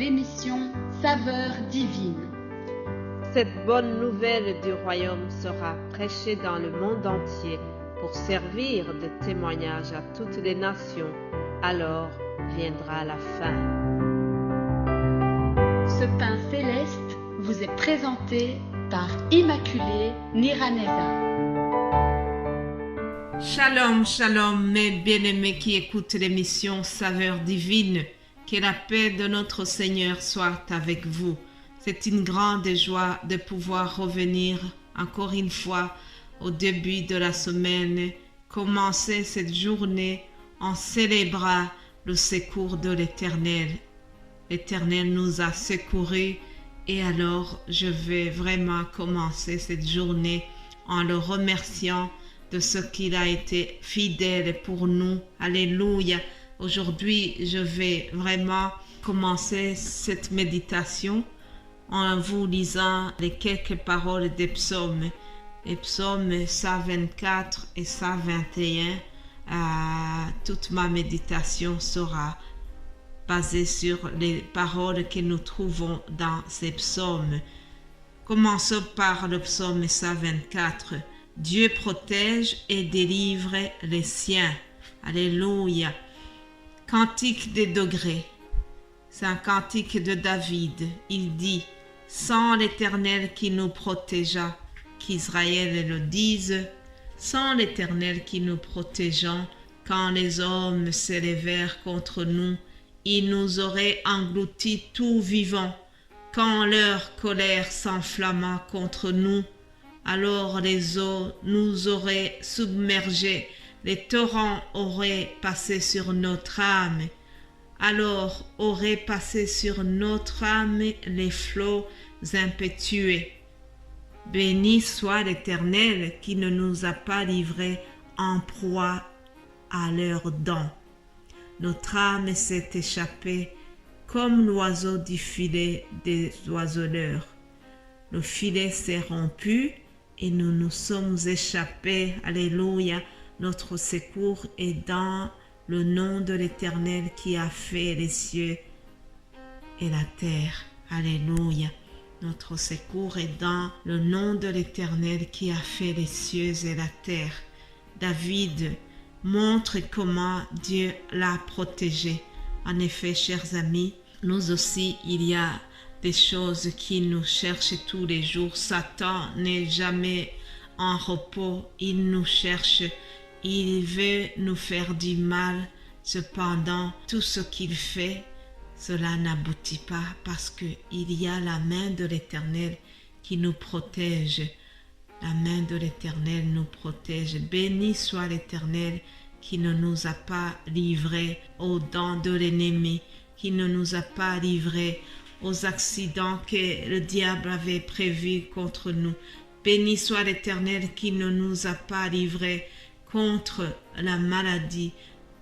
l'émission Saveurs divines. Cette bonne nouvelle du royaume sera prêchée dans le monde entier pour servir de témoignage à toutes les nations. Alors viendra la fin. Ce pain céleste vous est présenté par Immaculée Niraneza. Shalom, shalom, mes bien-aimés qui écoutent l'émission Saveurs divines. Que la paix de notre Seigneur soit avec vous. C'est une grande joie de pouvoir revenir encore une fois au début de la semaine, commencer cette journée en célébrant le secours de l'Éternel. L'Éternel nous a secourus et alors je vais vraiment commencer cette journée en le remerciant de ce qu'il a été fidèle pour nous. Alléluia. Aujourd'hui, je vais vraiment commencer cette méditation en vous lisant les quelques paroles des psaumes. Les psaumes 124 et 121. Toute ma méditation sera basée sur les paroles que nous trouvons dans ces psaumes. Commençons par le psaume 124. Dieu protège et délivre les siens. Alléluia. Cantique des degrés. C'est un cantique de David. Il dit, sans l'Éternel qui nous protégea, qu'Israël le dise, sans l'Éternel qui nous protégea, quand les hommes s'élevèrent contre nous, ils nous auraient engloutis tout vivants. Quand leur colère s'enflamma contre nous, alors les eaux nous auraient submergés, les torrents auraient passé sur notre âme. Alors auraient passé sur notre âme les flots impétueux. Béni soit l'Éternel qui ne nous a pas livrés en proie à leurs dents. Notre âme s'est échappée comme l'oiseau du filet des oiseleurs. Le filet s'est rompu et nous nous sommes échappés. Alléluia. Notre secours est dans le nom de l'Éternel qui a fait les cieux et la terre. Alléluia. Notre secours est dans le nom de l'Éternel qui a fait les cieux et la terre. David montre comment Dieu l'a protégé. En effet, chers amis, nous aussi, il y a des choses qui nous cherchent tous les jours. Satan n'est jamais en repos. Il nous cherche. Il veut nous faire du mal. Cependant, tout ce qu'il fait, cela n'aboutit pas parce qu'il y a la main de l'Éternel qui nous protège. La main de l'Éternel nous protège. Béni soit l'Éternel qui ne nous a pas livrés aux dents de l'ennemi, qui ne nous a pas livrés aux accidents que le diable avait prévus contre nous. Béni soit l'Éternel qui ne nous a pas livrés contre la maladie.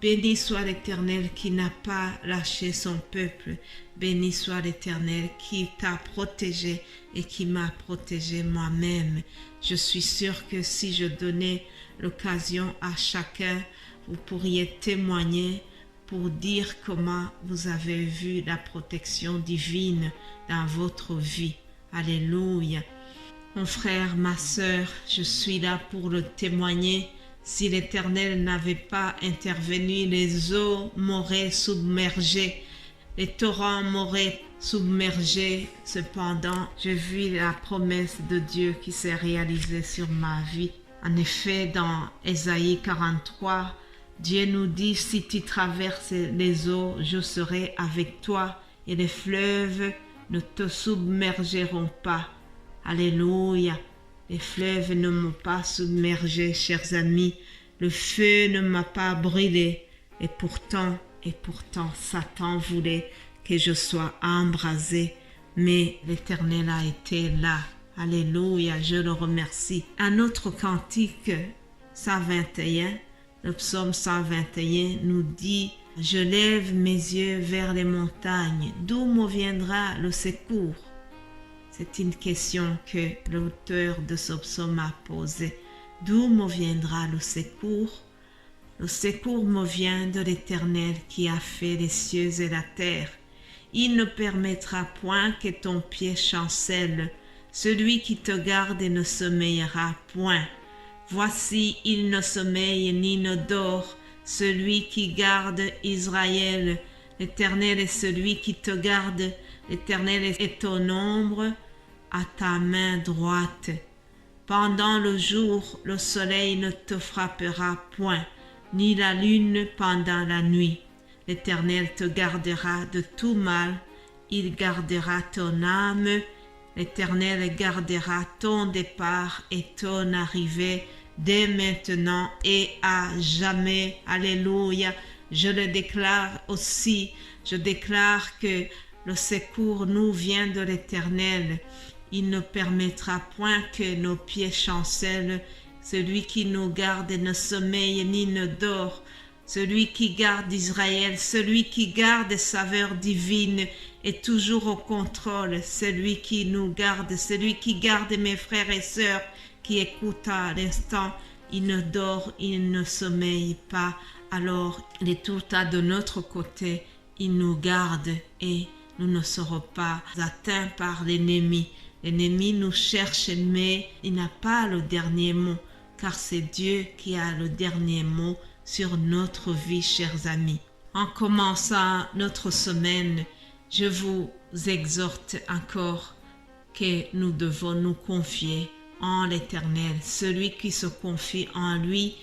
Béni soit l'Éternel qui n'a pas lâché son peuple. Béni soit l'Éternel qui t'a protégé et qui m'a protégé moi-même. Je suis sûre que si je donnais l'occasion à chacun, vous pourriez témoigner pour dire comment vous avez vu la protection divine dans votre vie. Alléluia. Mon frère, ma sœur, je suis là pour le témoigner. Si l'Éternel n'avait pas intervenu, les eaux m'auraient submergé, les torrents m'auraient submergé. Cependant, j'ai vu la promesse de Dieu qui s'est réalisée sur ma vie. En effet, dans Ésaïe 43, Dieu nous dit, si tu traverses les eaux, je serai avec toi et les fleuves ne te submergeront pas. Alléluia. Les fleuves ne m'ont pas submergé, chers amis. Le feu ne m'a pas brûlé. Et pourtant, Satan voulait que je sois embrasé. Mais l'Éternel a été là. Alléluia, je le remercie. Un autre cantique, 121, le psaume 121 nous dit « Je lève mes yeux vers les montagnes. D'où me viendra le secours ?» C'est une question que l'auteur de ce psaume a posée. D'où me viendra le secours? Le secours me vient de l'Éternel qui a fait les cieux et la terre. Il ne permettra point que ton pied chancelle. Celui qui te garde ne sommeillera point. Voici, il ne sommeille ni ne dort, celui qui garde Israël. L'Éternel est celui qui te garde. L'Éternel est ton ombre à ta main droite. Pendant le jour, le soleil ne te frappera point, ni la lune pendant la nuit. L'Éternel te gardera de tout mal, il gardera ton âme. L'Éternel gardera ton départ et ton arrivée dès maintenant et à jamais. Alléluia. Je le déclare aussi. Je déclare que le secours nous vient de l'Éternel. Il ne permettra point que nos pieds chancellent. Celui qui nous garde ne sommeille ni ne dort. Celui qui garde Israël, celui qui garde sa saveur divine est toujours au contrôle. Celui qui nous garde, celui qui garde mes frères et sœurs qui écoutent à l'instant, il ne dort, il ne sommeille pas. Alors, il est tout le temps de notre côté. Il nous garde et nous ne serons pas atteints par l'ennemi. L'ennemi nous cherche, mais il n'a pas le dernier mot, car c'est Dieu qui a le dernier mot sur notre vie, chers amis. En commençant notre semaine, je vous exhorte encore que nous devons nous confier en l'Éternel. Celui qui se confie en lui,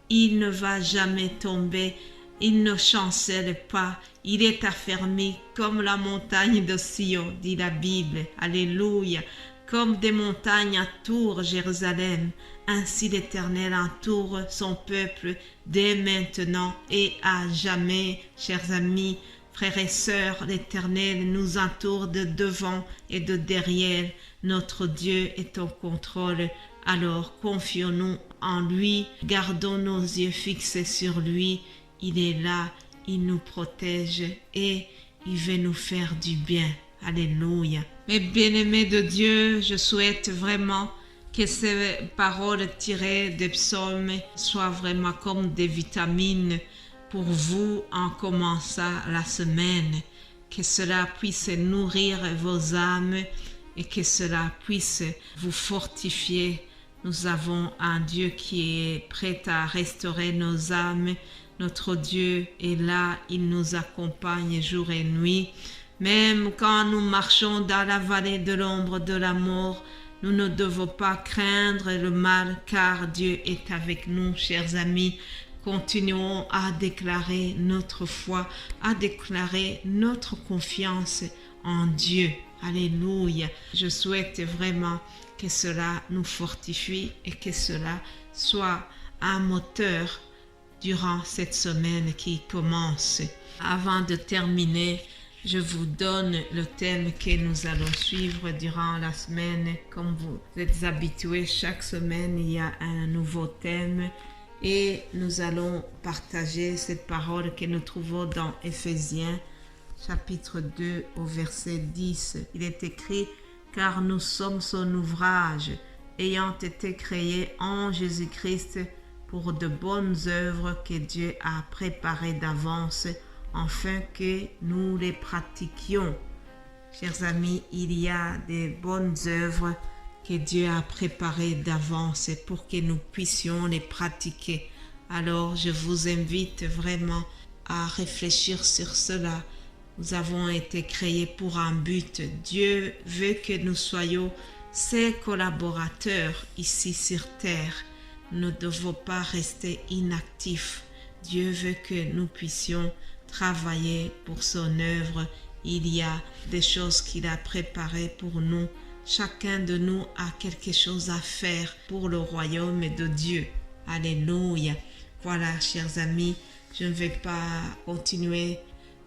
il ne va jamais tomber, il ne chancelle pas, il est affermi comme la montagne de Sion, dit la Bible. Alléluia. Comme des montagnes entourent Jérusalem, ainsi l'Éternel entoure son peuple dès maintenant et à jamais. Chers amis, frères et sœurs, l'Éternel nous entoure de devant et de derrière. Notre Dieu est au contrôle. Alors confions-nous en lui, gardons nos yeux fixés sur lui. Il est là, il nous protège et il veut nous faire du bien. Alléluia. Mes bien-aimés de Dieu, je souhaite vraiment que ces paroles tirées des psaumes soient vraiment comme des vitamines pour vous en commençant la semaine. Que cela puisse nourrir vos âmes et que cela puisse vous fortifier. Nous avons un Dieu qui est prêt à restaurer nos âmes. Notre Dieu est là, il nous accompagne jour et nuit. Même quand nous marchons dans la vallée de l'ombre de la mort, nous ne devons pas craindre le mal, car Dieu est avec nous, chers amis. Continuons à déclarer notre foi, à déclarer notre confiance en Dieu. Alléluia. Je souhaite vraiment que cela nous fortifie et que cela soit un moteur durant cette semaine qui commence. Avant de terminer, je vous donne le thème que nous allons suivre durant la semaine. Comme vous êtes habitués, chaque semaine, il y a un nouveau thème et nous allons partager cette parole que nous trouvons dans Éphésiens, chapitre 2, au verset 10. Il est écrit « Car nous sommes son ouvrage, ayant été créés en Jésus-Christ pour de bonnes œuvres que Dieu a préparées d'avance, afin que nous les pratiquions. » Chers amis, il y a des bonnes œuvres que Dieu a préparées d'avance pour que nous puissions les pratiquer. Alors, je vous invite vraiment à réfléchir sur cela. Nous avons été créés pour un but. Dieu veut que nous soyons ses collaborateurs ici sur terre. Nous ne devons pas rester inactifs. Dieu veut que nous puissions travailler pour son œuvre. Il y a des choses qu'il a préparées pour nous. Chacun de nous a quelque chose à faire pour le royaume de Dieu. Alléluia. Voilà, chers amis, je ne vais pas continuer.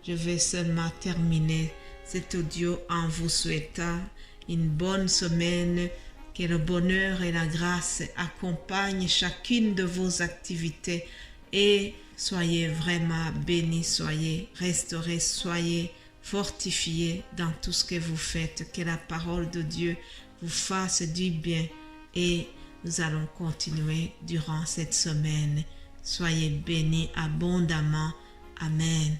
Je vais seulement terminer cet audio en vous souhaitant une bonne semaine. Que le bonheur et la grâce accompagnent chacune de vos activités et soyez vraiment bénis, soyez restaurés, soyez fortifiés dans tout ce que vous faites. Que la parole de Dieu vous fasse du bien et nous allons continuer durant cette semaine. Soyez bénis abondamment. Amen.